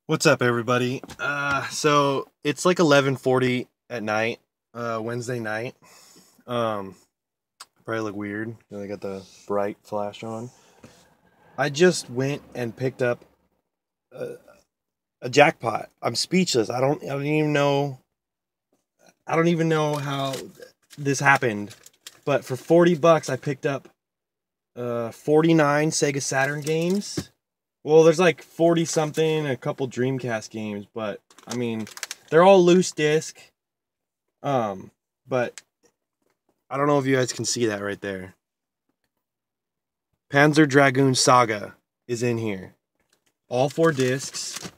What's up, everybody? So it's like 11:40 at night, Wednesday night. Probably look weird. I got the bright flash on. I just went and picked up a jackpot. I'm speechless. I don't even know. I don't even know how this happened. But for 40 bucks, I picked up 49 Sega Saturn games. Well, there's like 40 something, a couple Dreamcast games, but I mean, they're all loose disc. But I don't know if you guys can see that right there. Panzer Dragoon Saga is in here. All 4 discs.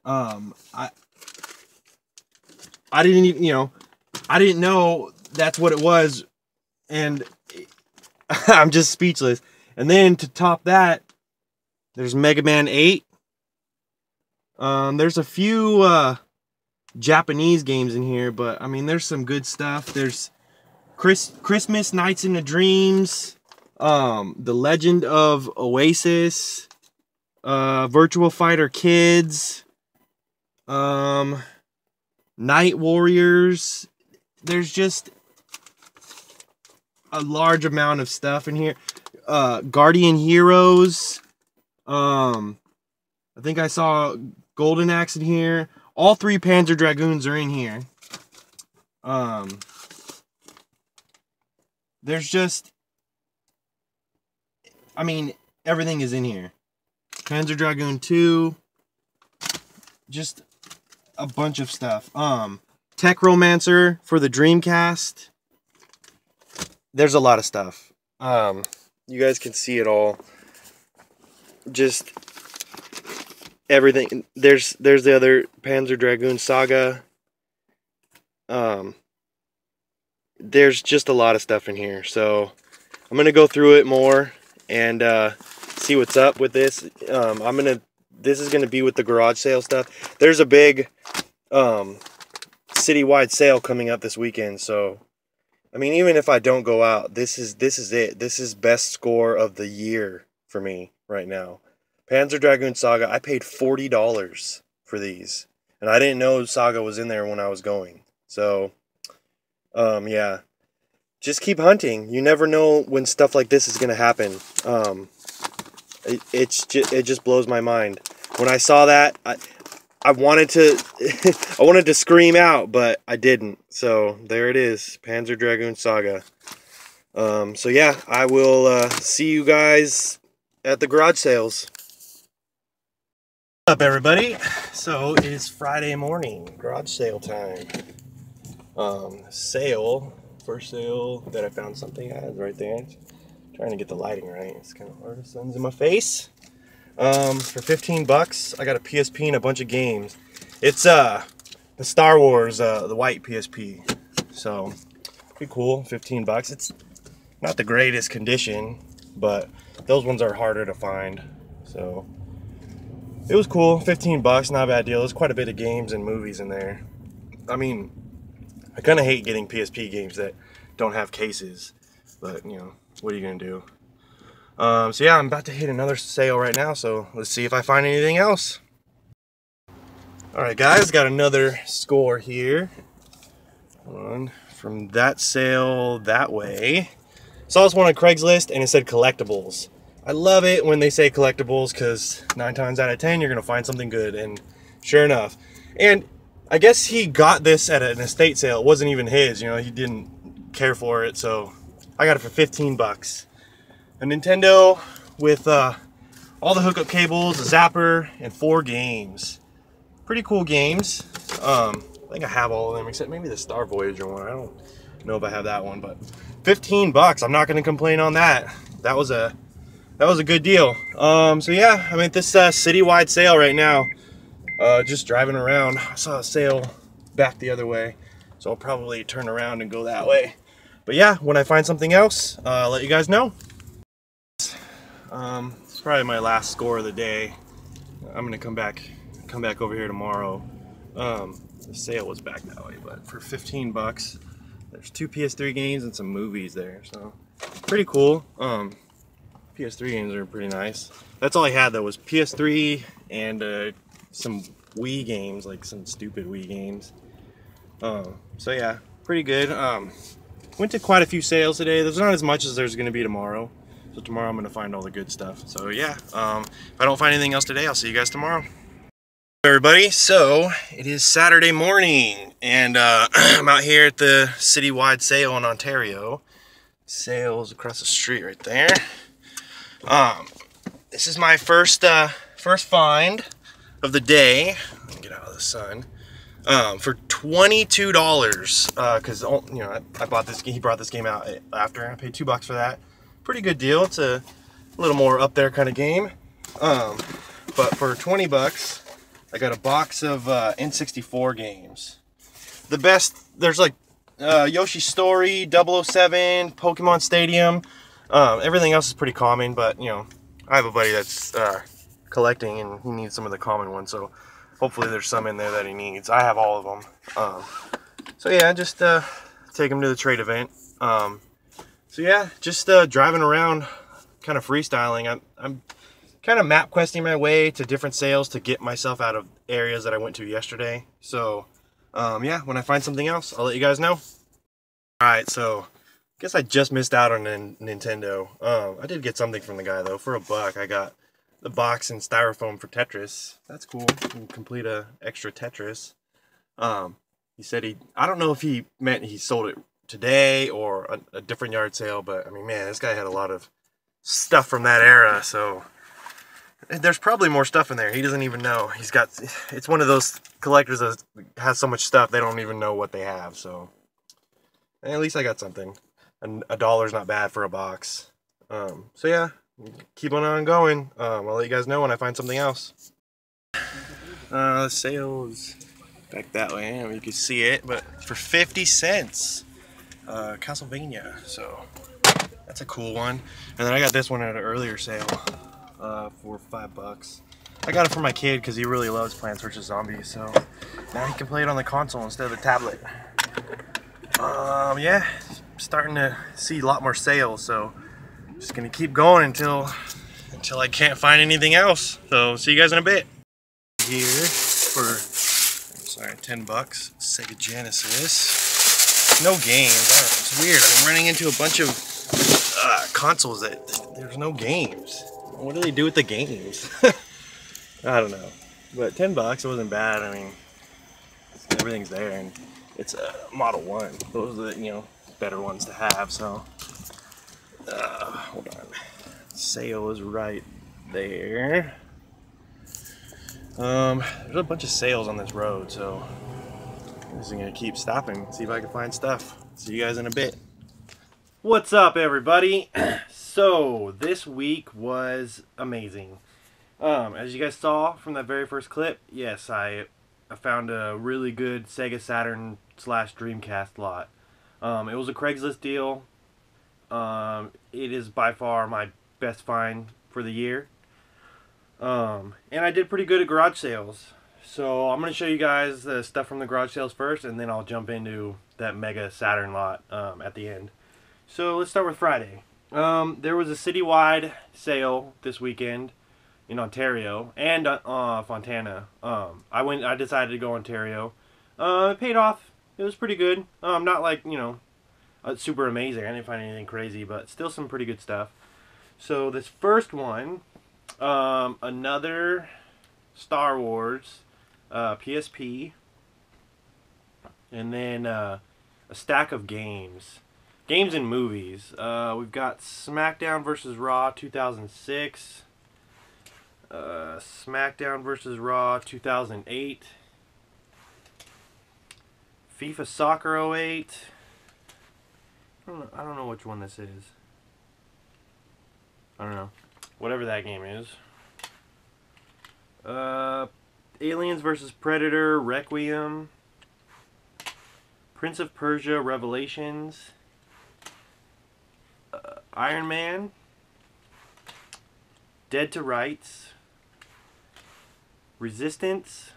I didn't even, I didn't know that's what it was, and I'm just speechless. And then to top that, there's Mega Man 8. There's a few Japanese games in here, but I mean, there's some good stuff. There's Christmas Nights in the Dreams, The Legend of Oasis, Virtual Fighter Kids, Night Warriors. There's just a large amount of stuff in here. Guardian Heroes. I think I saw Golden Axe in here. All 3 Panzer Dragoons are in here. There's just, I mean, everything is in here. Panzer Dragoon 2. Just a bunch of stuff. Tech Romancer for the Dreamcast. There's a lot of stuff. You guys can see it all. Just everything. There's the other Panzer Dragoon Saga. There's just a lot of stuff in here, so I'm gonna go through it more and see what's up with this. This is gonna be with the garage sale stuff. There's a big citywide sale coming up this weekend, so I mean, even if I don't go out, this is it. This is best score of the year for me right now. Panzer Dragoon Saga, I paid $40 for these. And I didn't know Saga was in there when I was going. So, yeah. Just keep hunting. You never know when stuff like this is going to happen. It just blows my mind. When I saw that, I wanted to I wanted to scream out, but I didn't. So there it is, Panzer Dragoon Saga. So yeah, I will see you guys at the garage sales. What's up, everybody? So it is Friday morning, garage sale time. First sale that I found something at is right there. Trying to get the lighting right. It's kind of hard. The sun's in my face. For 15 bucks, I got a PSP and a bunch of games. It's the Star Wars, the white PSP. So pretty cool. 15 bucks. It's not the greatest condition, but those ones are harder to find. So it was cool. 15 bucks, not a bad deal. There's quite a bit of games and movies in there. I mean, I kind of hate getting PSP games that don't have cases, but what are you gonna do? So yeah, I'm about to hit another sale right now, so let's see if I find anything else. Alright guys, got another score here. From that sale that way. Saw this one on Craigslist and it said collectibles. I love it when they say collectibles because 9 times out of 10 you're going to find something good, and sure enough. And I guess he got this at an estate sale. It wasn't even his, he didn't care for it, so I got it for 15 bucks. A Nintendo with all the hookup cables, a zapper, and 4 games. Pretty cool games. I think I have all of them except maybe the Star Voyager one. I don't know if I have that one, but 15 bucks. I'm not going to complain on that. That was a good deal. So yeah, I'm at this citywide sale right now. Just driving around. I saw a sale back the other way, so I'll probably turn around and go that way. But yeah, when I find something else, I'll let you guys know. It's probably my last score of the day. I'm gonna come back over here tomorrow. The sale was back that way, but for 15 bucks, there's 2 PS3 games and some movies there, so pretty cool. PS3 games are pretty nice. That's all I had though, was PS3 and some Wii games, like some stupid Wii games. So yeah, pretty good. Went to quite a few sales today. There's not as much as there's going to be tomorrow. So tomorrow I'm going to find all the good stuff. So yeah, if I don't find anything else today, I'll see you guys tomorrow. Hey everybody, so it is Saturday morning, and I'm out here at the citywide sale in Ontario. Sales across the street right there. This is my first find of the day. Let me get out of the sun. For $22, because you know I bought this. He brought this game out after. I paid $2 for that. Pretty good deal. It's a little more up there kind of game. But for $20, I got a box of N64 games. The best. There's like Yoshi's Story, 007, Pokemon Stadium. Everything else is pretty common, but you know, I have a buddy that's collecting and he needs some of the common ones, so hopefully there's some in there that he needs. I have all of them. So yeah, just take him to the trade event. So yeah, just driving around, kind of freestyling. I'm kind of map questing my way to different sales to get myself out of areas that I went to yesterday. So yeah, when I find something else, I'll let you guys know. Alright, so guess I just missed out on Nintendo. I did get something from the guy though. For $1, I got the box and styrofoam for Tetris. That's cool. You can complete a extra Tetris. He said I don't know if he meant he sold it today or a different yard sale, but I mean, man, this guy had a lot of stuff from that era, so there's probably more stuff in there. He doesn't even know. It's one of those collectors that has so much stuff they don't even know what they have, so at least I got something. And $1's not bad for a box. So yeah, keep on going. I'll let you guys know when I find something else. The sales back that way, you can see it, but for 50 cents. Castlevania, so that's a cool one. And then I got this one at an earlier sale for $5. I got it for my kid because he really loves Plants vs. Zombies, so now he can play it on the console instead of the tablet. Yeah, starting to see a lot more sales, so just gonna keep going until I can't find anything else. So see you guys in a bit. Here for $10, Sega Genesis. No games. I don't know, it's weird. I'm running into a bunch of consoles that there's no games. What do they do with the games? I don't know. But $10, it wasn't bad. I mean, everything's there, and it's a Model 1. Those are the, you know, better ones to have, so hold on. Sale is right there. There's a bunch of sales on this road, so I'm just gonna keep stopping, see if I can find stuff. See you guys in a bit. What's up, everybody? So this week was amazing. As you guys saw from that very first clip, yes, I found a really good Sega Saturn / Dreamcast lot. It was a Craigslist deal. It is by far my best find for the year. And I did pretty good at garage sales. So I'm going to show you guys the stuff from the garage sales first, and then I'll jump into that mega Saturn lot at the end. So let's start with Friday. There was a citywide sale this weekend in Ontario and Fontana. I decided to go Ontario. It paid off. It was pretty good. Not like, you know, super amazing. I didn't find anything crazy, but still some pretty good stuff. So this first one, another Star Wars PSP, and then a stack of games and movies. We've got SmackDown vs. Raw 2006, SmackDown vs. Raw 2008, FIFA Soccer 08. I don't know which one this is. I don't know. Whatever that game is. Aliens vs. Predator Requiem, Prince of Persia Revelations, Iron Man, Dead to Rights, Resistance,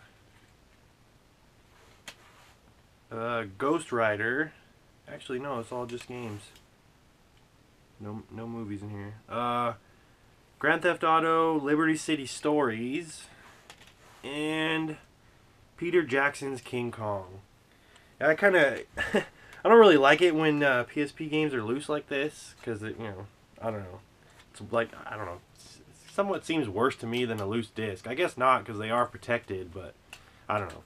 Ghost Rider. Actually, no, it's all just games. No movies in here. Grand Theft Auto, Liberty City Stories, and Peter Jackson's King Kong. I kind of, I don't really like it when PSP games are loose like this, because you know, I don't know. It's like, I don't know. It somewhat seems worse to me than a loose disc. I guess not, because they are protected, but I don't know.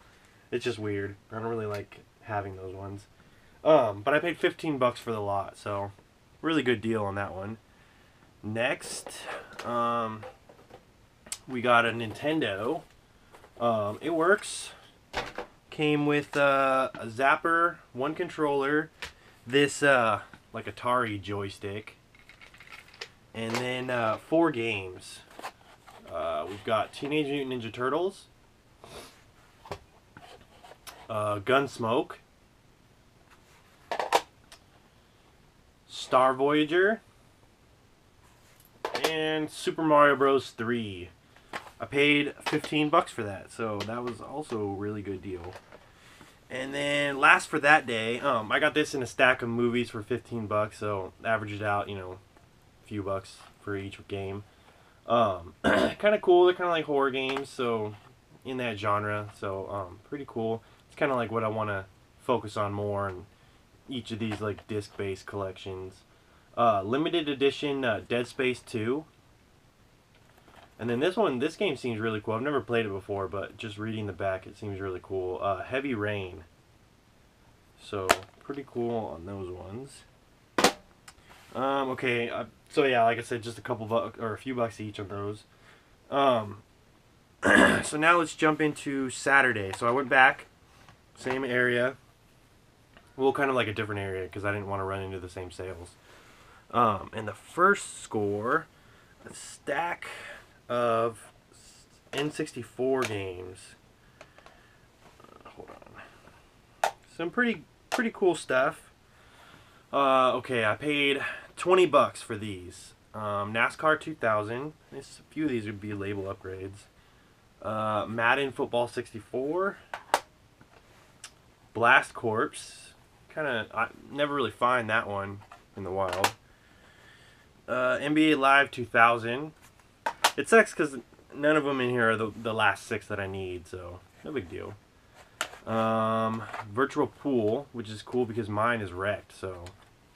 It's just weird. I don't really like having those ones. But I paid $15 for the lot, so really good deal on that one. Next, we got a Nintendo. It works. Came with a zapper, one controller, this like Atari joystick, and then 4 games. We've got Teenage Mutant Ninja Turtles, Gunsmoke, Star Voyager, and Super Mario Bros. 3. I paid $15 for that, so that was also a really good deal. And then last for that day, I got this in a stack of movies for $15, so averaged out, you know, a few bucks for each game. Kind of cool. They're kind of like horror games, so in that genre, so pretty cool. It's kind of like what I want to focus on more in each of these like disc-based collections. Limited edition Dead Space 2. And then this game seems really cool. I've never played it before, but just reading the back, it seems really cool. Heavy Rain. So, pretty cool on those ones. Okay, so yeah, like I said, just a couple bucks, or a few bucks each on those. So now let's jump into Saturday. So I went back, same area. Well, kind of like a different area, because I didn't want to run into the same sales. And the first score, a stack of N64 games. Hold on. Some pretty cool stuff. Okay, I paid $20 for these. NASCAR 2000. A few of these would be label upgrades. Madden Football 64. Blast Corps. I never really find that one in the wild. NBA Live 2000. It sucks because none of them in here are the last 6 that I need, so no big deal. Virtual Pool, which is cool because mine is wrecked, so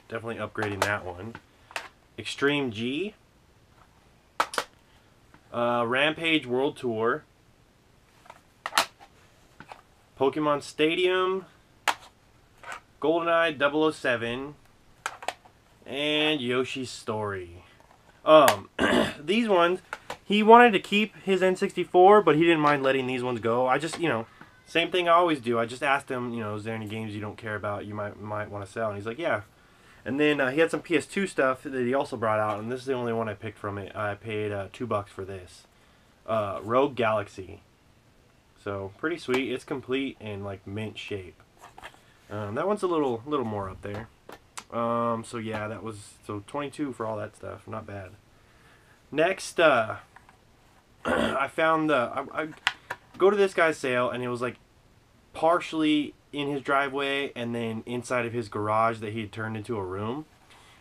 definitely upgrading that one. Extreme G. Rampage World Tour. Pokemon Stadium. GoldenEye 007. And Yoshi's Story. These ones, he wanted to keep his N64, but he didn't mind letting these ones go. I just, you know, same thing I always do. I just asked him, you know, is there any games you don't care about you might want to sell? And he's like, yeah. And then he had some PS2 stuff that he also brought out, and this is the only one I picked from it. I paid $2 for this. Rogue Galaxy. So, pretty sweet. It's complete and, like, mint shape. That one's a little more up there. So yeah, that was, so 22 for all that stuff. Not bad. Next, I found I go to this guy's sale, and it was like partially in his driveway and then inside of his garage that he had turned into a room.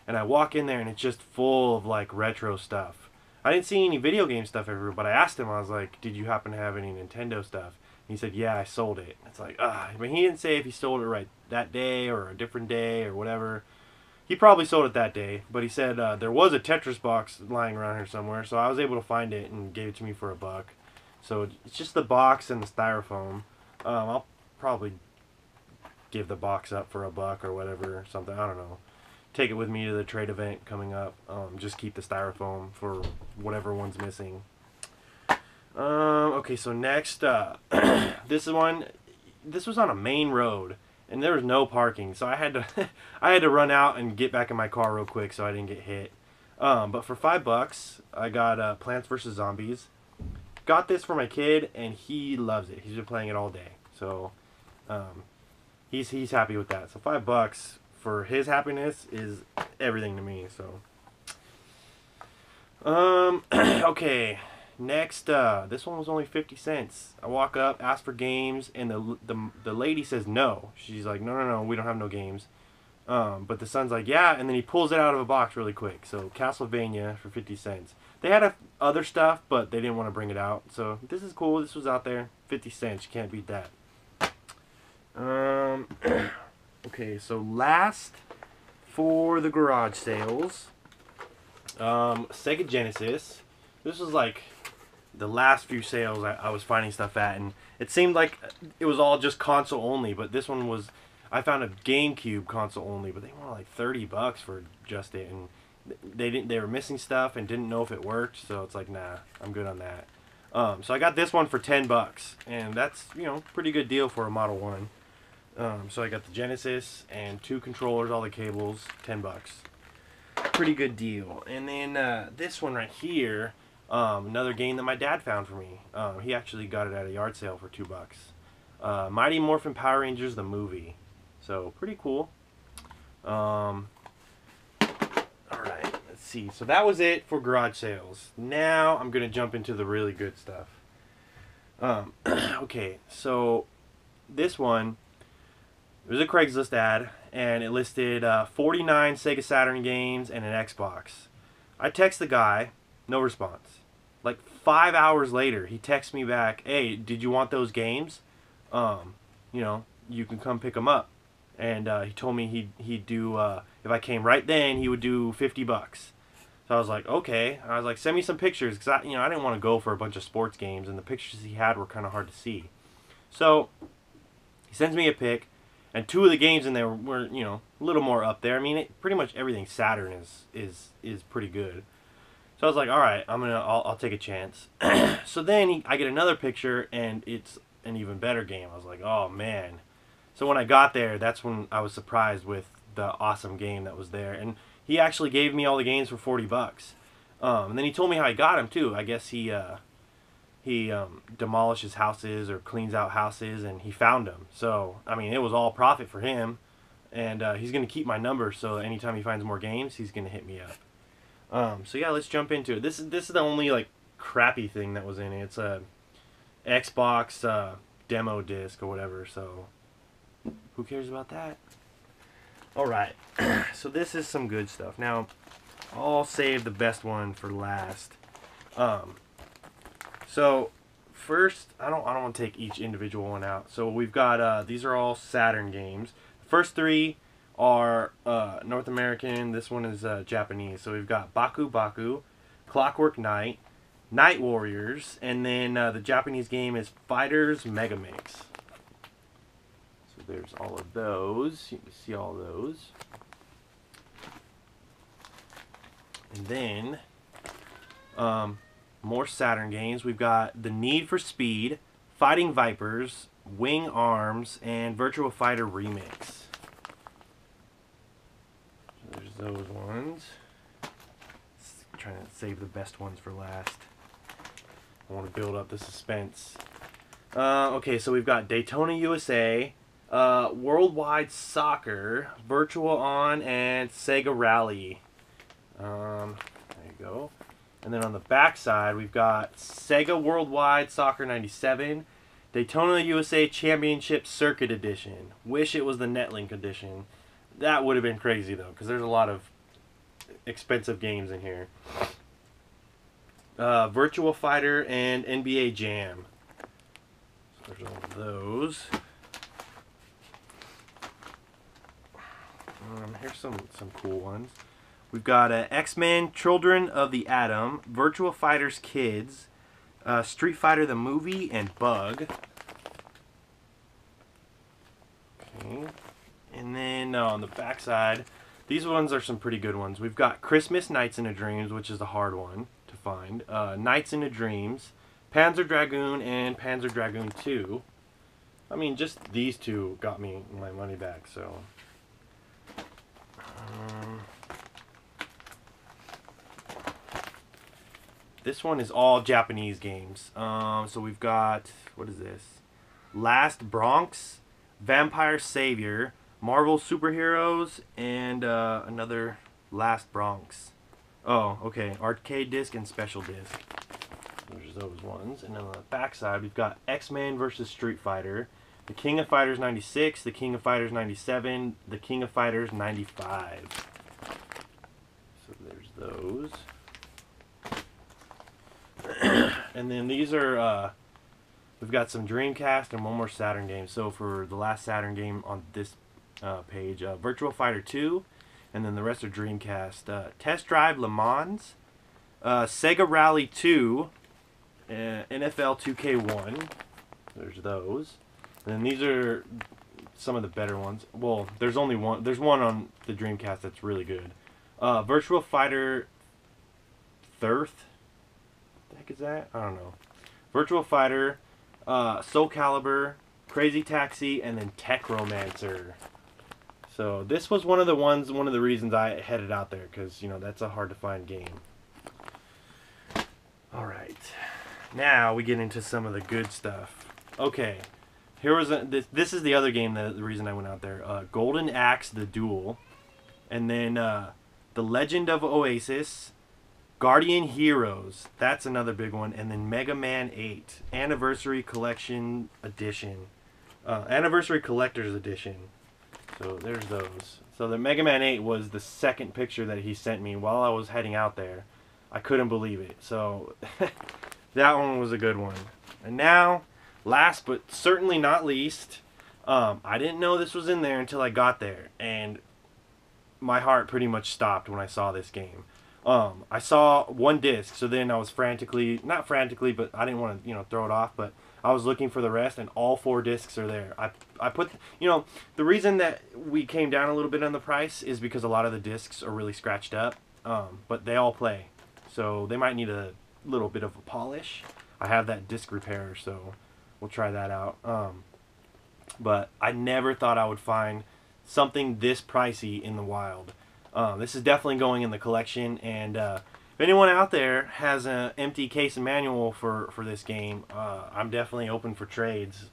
And I walk in there, and it's just full of like retro stuff. I didn't see any video game stuff everywhere, but I asked him, I was like, did you happen to have any Nintendo stuff? And he said, yeah, I sold it. It's like, but he didn't say if he sold it right that day or a different day or whatever. He probably sold it that day, but he said there was a Tetris box lying around here somewhere, so I was able to find it and gave it to me for $1. So it's just the box and the styrofoam. I'll probably give the box up for $1 or whatever, or something. I don't know. Take it with me to the trade event coming up. Just keep the styrofoam for whatever one's missing. Okay, so next, this was on a main road. And there was no parking, so I had to run out and get back in my car real quick so I didn't get hit. But for $5, I got Plants vs. Zombies. Got this for my kid, and he loves it. He's been playing it all day, so he's happy with that. So $5 for his happiness is everything to me. So okay. Next, this one was only 50 cents. I walk up, ask for games, and the lady says no. She's like, no, we don't have no games. But the son's like, yeah, and then he pulls it out of a box really quick. So Castlevania for 50 cents. They had other stuff, but they didn't want to bring it out. So this is cool. This was out there. 50 cents. You can't beat that. Okay, so last for the garage sales, Sega Genesis. This was like the last few sales I was finding stuff at, and it seemed like it was all just console only, but this one was, I found a GameCube console only, but they wanted like $30 for just it, and they were missing stuff and didn't know if it worked, so it's like, nah, I'm good on that. So I got this one for $10, and that's, you know, pretty good deal for a Model 1. So I got the Genesis and 2 controllers, all the cables, $10. Pretty good deal. And then this one right here, another game that my dad found for me. He actually got it at a yard sale for $2. Mighty Morphin Power Rangers the movie. So pretty cool. Alright, let's see. So that was it for garage sales. Now I'm going to jump into the really good stuff. Okay, so this one, it was a Craigslist ad, and it listed 49 Sega Saturn games and an Xbox. I text the guy, no response. Like 5 hours later, he texts me back, hey, did you want those games? You know, you can come pick them up. And he told me he'd do, if I came right then, he would do $50. So I was like, okay. I was like, send me some pictures, because I didn't want to go for a bunch of sports games, and the pictures he had were kind of hard to see. So he sends me a pic, and 2 of the games in there were, you know, a little more up there. I mean, pretty much everything Saturn is pretty good. So I was like, all right, I'll take a chance. So then I get another picture, and it's an even better game. I was like, oh man. So when I got there, that's when I was surprised with the awesome game that was there. And he actually gave me all the games for $40. And then he told me how he got them too. I guess he demolishes houses or cleans out houses, and he found them. So I mean, it was all profit for him, and he's gonna keep my number. So anytime he finds more games, he's gonna hit me up. So yeah, let's jump into it. This is the only like crappy thing that was in it. It's a Xbox demo disc or whatever. So who cares about that? All right. So this is some good stuff. Now I'll save the best one for last. So first, I don't want to take each individual one out. So we've got these are all Saturn games. The first 3 are North American. This one is Japanese. So we've got Baku Baku, Clockwork Knight, Night Warriors, and then the Japanese game is Fighters Mega Mix. So there's all of those. You can see all those. And then more Saturn games. We've got The Need for Speed, Fighting Vipers, Wing Arms, and Virtua Fighter Remix. So there's those ones. Trying to save the best ones for last. I want to build up the suspense. Okay, so we've got Daytona USA, Worldwide Soccer, Virtual On, and Sega Rally. There you go. And then on the back side, we've got Sega Worldwide Soccer 97, Daytona USA Championship Circuit Edition. Wish it was the Netlink edition. That would have been crazy, though, because there's a lot of expensive games in here. Virtua Fighter and NBA Jam. So there's all of those. Here's some cool ones. We've got X-Men Children of the Atom, Virtua Fighters Kids, Street Fighter the Movie, and Bug. Okay. And then on the back side, these ones are some pretty good ones. We've got Christmas Nights into Dreams, which is the hard one to find. Nights into Dreams, Panzer Dragoon, and Panzer Dragoon 2. I mean, just these 2 got me my money back, so... This one is all Japanese games. So we've got, what is this? Last Bronx, Vampire Savior, Marvel Superheroes, and another Last Bronx. Oh, okay. Arcade disc and special disc. There's those ones. And then on the back side, we've got X-Men versus Street Fighter, The King of Fighters 96, The King of Fighters 97, The King of Fighters 95. So there's those. And then these are we've got some Dreamcast and one more Saturn game. So for the last Saturn game on this page, Virtua Fighter 2, and then the rest are Dreamcast. Test Drive Le Mans, Sega Rally 2, NFL 2K1. There's those. And then these are some of the better ones. Well, there's only one. There's one on the Dreamcast that's really good. Virtua Fighter Thirth. What the heck is that? I don't know. Virtua Fighter, Soul Calibur, Crazy Taxi, and then Tech Romancer. So this was one of the reasons I headed out there, because, you know, that's a hard to find game. Alright. Now we get into some of the good stuff. Okay. Here was this is the other game, the reason I went out there. Golden Axe the Duel. And then The Legend of Oasis. Guardian Heroes. That's another big one. And then Mega Man 8. Anniversary Collection Edition. Anniversary Collector's Edition. So there's those. So the Mega Man 8 was the second picture that he sent me while I was heading out there. I couldn't believe it. So that one was a good one. And now, last but certainly not least, I didn't know this was in there until I got there. And my heart pretty much stopped when I saw this game. I saw one disc, so then I was not frantically, but I didn't want to, you know, throw it off, but I was looking for the rest, and all 4 discs are there. I put, you know, the reason that we came down a little bit on the price is because a lot of the discs are really scratched up, but they all play, so they might need a little bit of a polish. I have that disc repair, so we'll try that out. But I never thought I would find something this pricey in the wild. This is definitely going in the collection, and if anyone out there has an empty case and manual for this game, I'm definitely open for trades,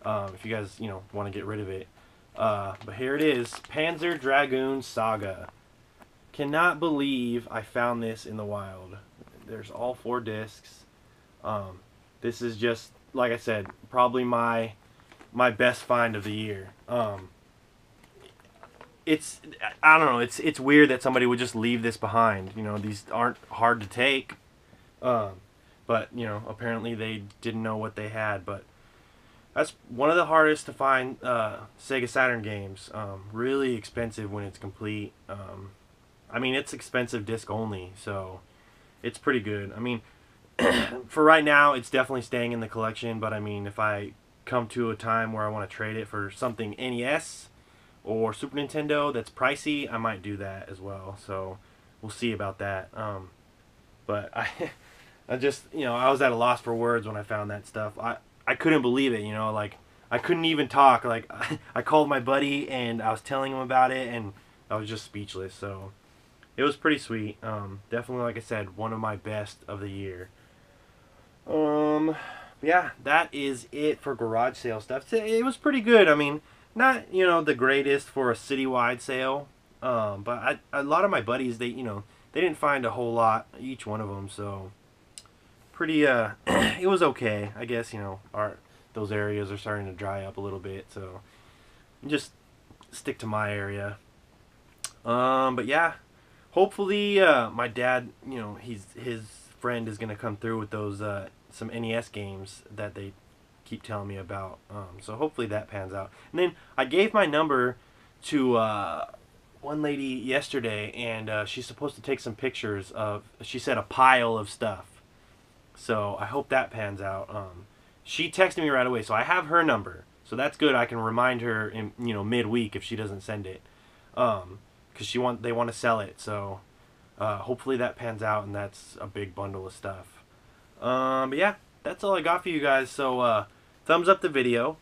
if you guys, you know, want to get rid of it. But here it is, Panzer Dragoon Saga. Cannot believe I found this in the wild. There's all 4 discs. This is just, like I said, probably my best find of the year. I don't know, it's weird that somebody would just leave this behind. You know, these aren't hard to take, but, you know, apparently they didn't know what they had. But that's one of the hardest to find Sega Saturn games. Really expensive when it's complete. I mean, it's expensive disc only, so it's pretty good. I mean, for right now, it's definitely staying in the collection, but I mean, if I come to a time where I want to trade it for something NES or Super Nintendo that's pricey, I might do that as well. So we'll see about that. But I just, you know, I was at a loss for words when I found that stuff. I couldn't believe it, you know, like I couldn't even talk. Like I called my buddy and I was telling him about it, and I was just speechless. So it was pretty sweet. Definitely, like I said, one of my best of the year. Yeah, that is it for garage sale stuff. It was pretty good. I mean, not, you know, the greatest for a citywide sale, but a lot of my buddies, they, you know, they didn't find a whole lot, each one of them, so pretty, it was okay, I guess. You know, those areas are starting to dry up a little bit, so just stick to my area. But yeah, hopefully, my dad, you know, his friend is gonna come through with those, some NES games that they keep telling me about, so hopefully that pans out. And then I gave my number to one lady yesterday, and she's supposed to take some pictures of, she said, a pile of stuff. So I hope that pans out. She texted me right away, so I have her number, so that's good. I can remind her in, you know, midweek if she doesn't send it, because they want to sell it. So hopefully that pans out, and that's a big bundle of stuff. But yeah, that's all I got for you guys. So thumbs up the video,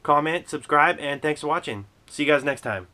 comment, subscribe, and thanks for watching. See you guys next time.